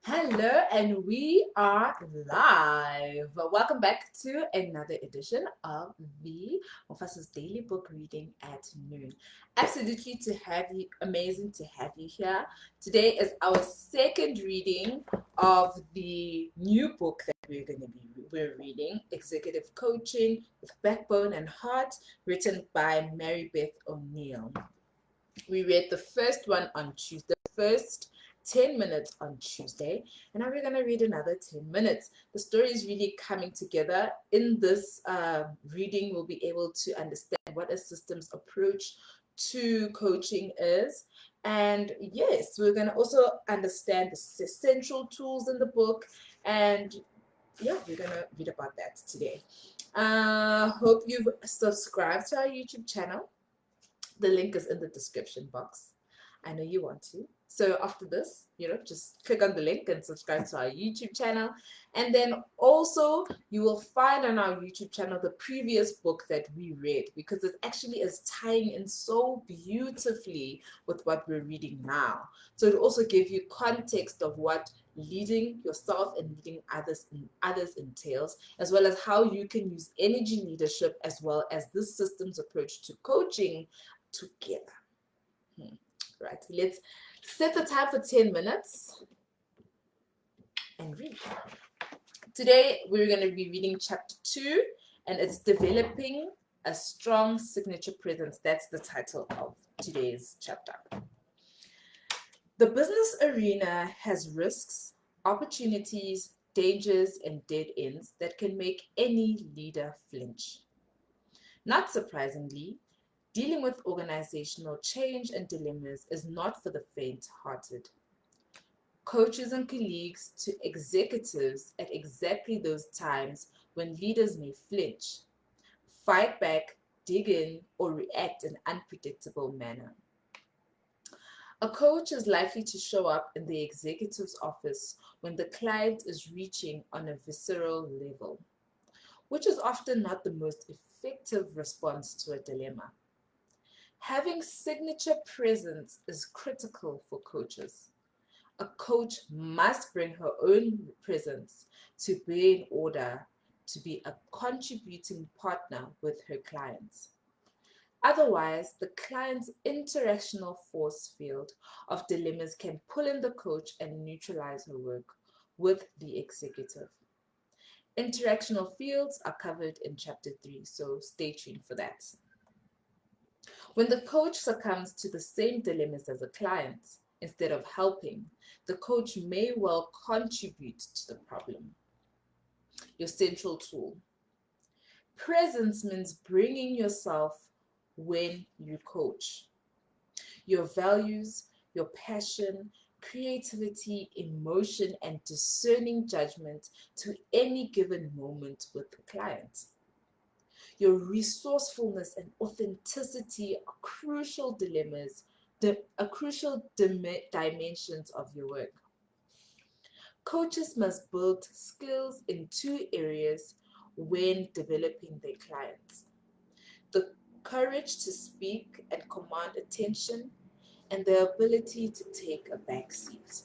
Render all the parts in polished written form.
Hello, and we are live. Welcome back to another edition of the Mophasa's Daily Book Reading at Noon. Absolutely to have you, amazing to have you here. Today is our second reading of the new book that we're reading, Executive Coaching with Backbone and Heart, written by Mary Beth O'Neill. We read the first one on Tuesday, first 10 minutes on Tuesday, and now we're going to read another 10 minutes. The story is really coming together. In this reading, we'll be able to understand what a systems approach to coaching is. And yes, we're going to also understand the central tools in the book. And yeah, we're going to read about that today. Hope you've subscribed to our YouTube channel. The link is in the description box. I know you want to. So after this, just click on the link and subscribe to our YouTube channel. And then also you will find on our YouTube channel the previous book that we read, because it actually is tying in so beautifully with what we're reading now. So it also gives you context of what leading yourself and leading others entails, as well as how you can use energy leadership as well as this systems approach to coaching together. Right, let's set the time for 10 minutes and read. Today we're going to be reading chapter 2, and it's Developing a Strong Signature Presence. That's the title of today's chapter. The business arena has risks, opportunities, dangers, and dead ends that can make any leader flinch. Not surprisingly, dealing with organizational change and dilemmas is not for the faint-hearted. Coaches and colleagues to executives at exactly those times when leaders may flinch, fight back, dig in, or react in an unpredictable manner. A coach is likely to show up in the executive's office when the client is reaching on a visceral level, which is often not the most effective response to a dilemma. Having signature presence is critical for coaches. A coach must bring her own presence to be in order to be a contributing partner with her clients. Otherwise, the client's interactional force field of dilemmas can pull in the coach and neutralize her work with the executive. Interactional fields are covered in chapter 3, so stay tuned for that. When the coach succumbs to the same dilemmas as a client, instead of helping, the coach may well contribute to the problem. Your central tool. Presence means bringing yourself when you coach. Your values, your passion, creativity, emotion, and discerning judgment to any given moment with the client. Your resourcefulness and authenticity are crucial dimensions of your work. Coaches must build skills in 2 areas when developing their clients: the courage to speak and command attention, and the ability to take a back seat.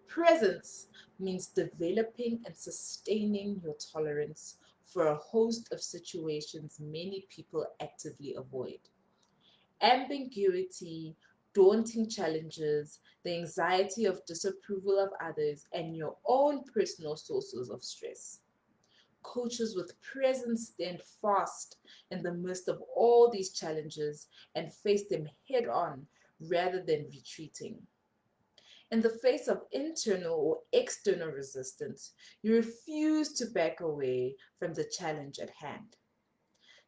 Presence means developing and sustaining your tolerance for a host of situations many people actively avoid. Ambiguity, daunting challenges, the anxiety of disapproval of others, and your own personal sources of stress. Coaches with presence stand fast in the midst of all these challenges and face them head on rather than retreating. In the face of internal or external resistance, you refuse to back away from the challenge at hand.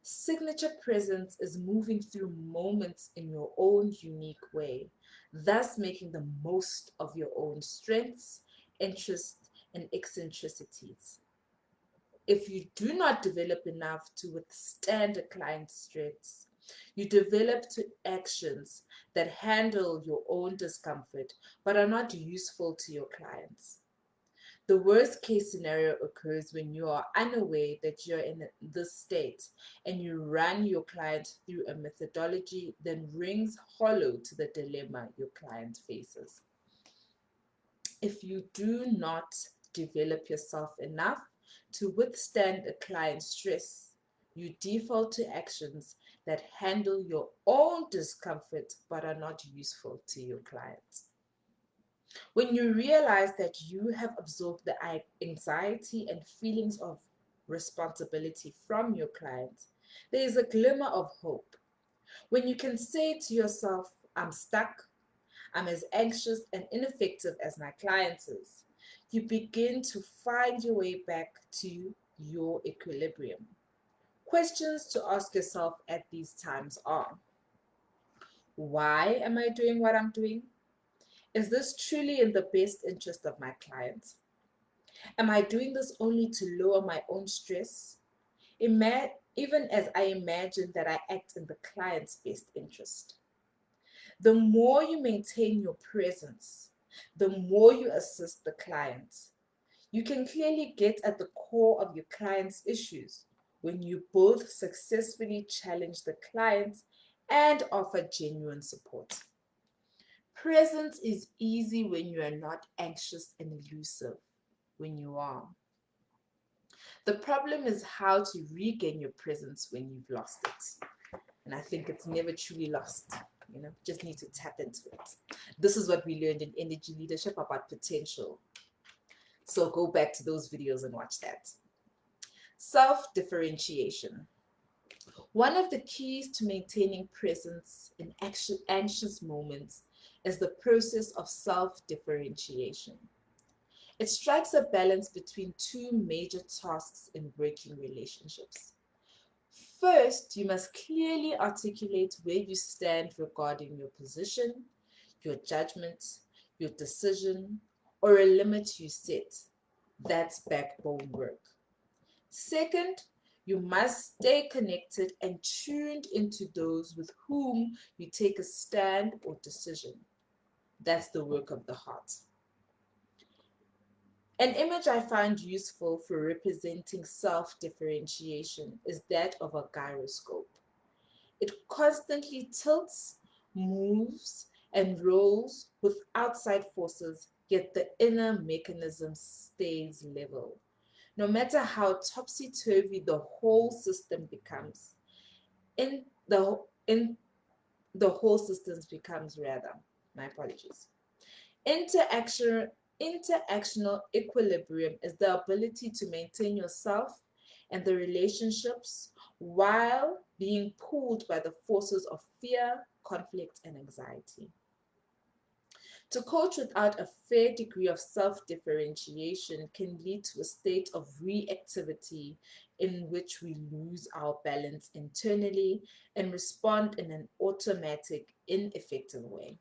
Signature presence is moving through moments in your own unique way, thus making the most of your own strengths, interests, and eccentricities. If you do not develop enough to withstand a client's stress, you develop to actions that handle your own discomfort but are not useful to your clients. The worst case scenario occurs when you are unaware that you're in this state and you run your client through a methodology that rings hollow to the dilemma your client faces. If you do not develop yourself enough to withstand a client's stress, you default to actions that handle your own discomfort but are not useful to your clients. When you realize that you have absorbed the anxiety and feelings of responsibility from your client, there is a glimmer of hope. When you can say to yourself, I'm stuck, I'm as anxious and ineffective as my client is, you begin to find your way back to your equilibrium. Questions to ask yourself at these times are: why am I doing what I'm doing? Is this truly in the best interest of my client? Am I doing this only to lower my own stress? Even as I imagine that I act in the client's best interest. The more you maintain your presence, the more you assist the client. You can clearly get at the core of your client's issues when you both successfully challenge the client and offer genuine support. Presence is easy when you are not anxious and elusive. When you are. The problem is how to regain your presence when you've lost it. And I think it's never truly lost. Just need to tap into it. This is what we learned in energy leadership about potential. So go back to those videos and watch that. Self-differentiation. One of the keys to maintaining presence in anxious moments is the process of self-differentiation. It strikes a balance between two major tasks in working relationships. First, you must clearly articulate where you stand regarding your position, your judgment, your decision, or a limit you set. That's backbone work. Second, you must stay connected and tuned into those with whom you take a stand or decision. That's the work of the heart. An image I find useful for representing self-differentiation is that of a gyroscope. It constantly tilts, moves, and rolls with outside forces, yet the inner mechanism stays level. No matter how topsy-turvy the whole system becomes, in the in the whole systems becomes rather. My apologies. Interactional equilibrium is the ability to maintain yourself and the relationships while being pulled by the forces of fear, conflict, and anxiety. To coach without a fair degree of self-differentiation can lead to a state of reactivity in which we lose our balance internally and respond in an automatic, ineffective way.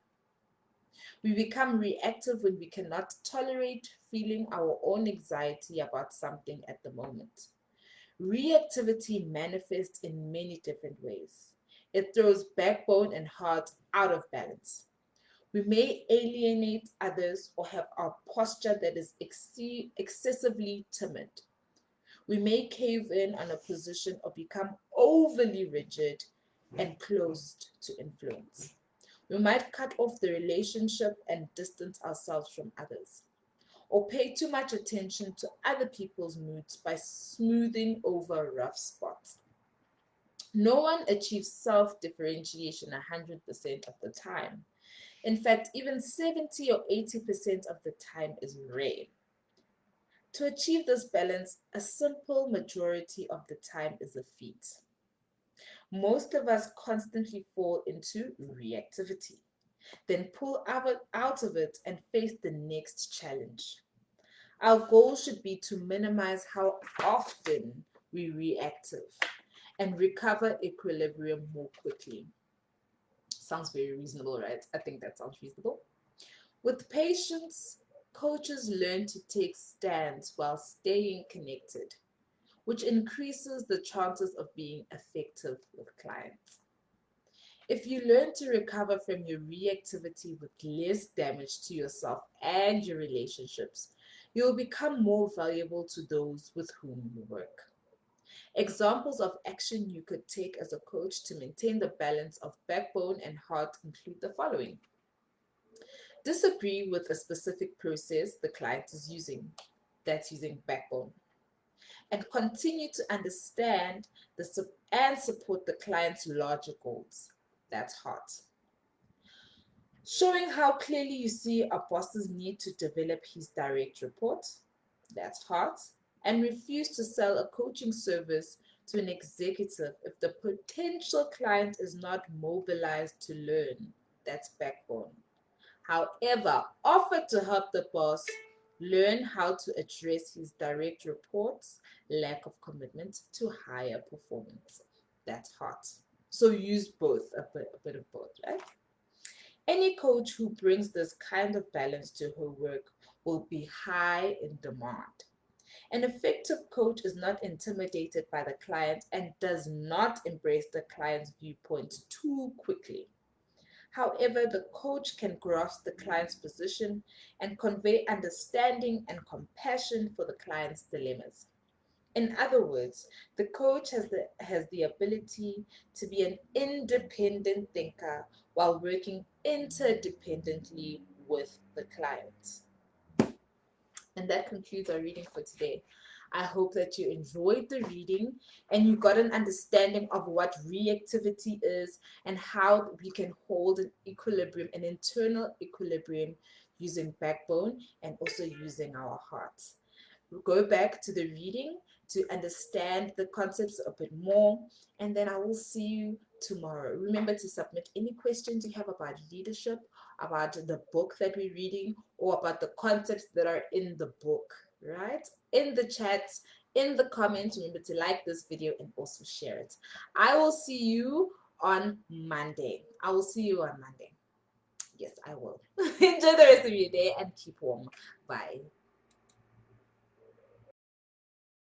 We become reactive when we cannot tolerate feeling our own anxiety about something at the moment. Reactivity manifests in many different ways. It throws backbone and heart out of balance. We may alienate others or have a posture that is excessively timid. We may cave in on a position or become overly rigid and closed to influence. We might cut off the relationship and distance ourselves from others, or pay too much attention to other people's moods by smoothing over rough spots. No one achieves self-differentiation 100% of the time. In fact, even 70 or 80% of the time is rare. To achieve this balance, a simple majority of the time is a feat. Most of us constantly fall into reactivity, then pull out of it and face the next challenge. Our goal should be to minimize how often we reactive and recover equilibrium more quickly. Sounds very reasonable, right? I think that sounds reasonable. With patience, coaches learn to take stands while staying connected, which increases the chances of being effective with clients. If you learn to recover from your reactivity with less damage to yourself and your relationships, you will become more valuable to those with whom you work. Examples of action you could take as a coach to maintain the balance of backbone and heart include the following. disagree with a specific process the client is using, that's using backbone, and continue to understand and support the client's larger goals, that's heart. Showing how clearly you see a boss's need to develop his direct report, that's heart, and refuse to sell a coaching service to an executive if the potential client is not mobilized to learn, that's backbone. However, offer to help the boss learn how to address his direct reports lack of commitment to higher performance, that's heart. So use both, a bit of both, right? Any coach who brings this kind of balance to her work will be high in demand. An effective coach is not intimidated by the client and does not embrace the client's viewpoint too quickly. However, the coach can grasp the client's position and convey understanding and compassion for the client's dilemmas. In other words, the coach has the ability to be an independent thinker while working interdependently with the client. And that concludes our reading for today. I hope that you enjoyed the reading and you got an understanding of what reactivity is and how we can hold an equilibrium, an internal equilibrium, using backbone and also using our hearts. We'll go back to the reading to understand the concepts a bit more, and then I will see you tomorrow. Remember to submit any questions you have about leadership, about the book that we're reading, or about the concepts that are in the book, right? In the chats, in the comments. Remember to like this video and also share it. I will see you on Monday. I will see you on Monday. Yes, I will. Enjoy the rest of your day and keep warm. Bye.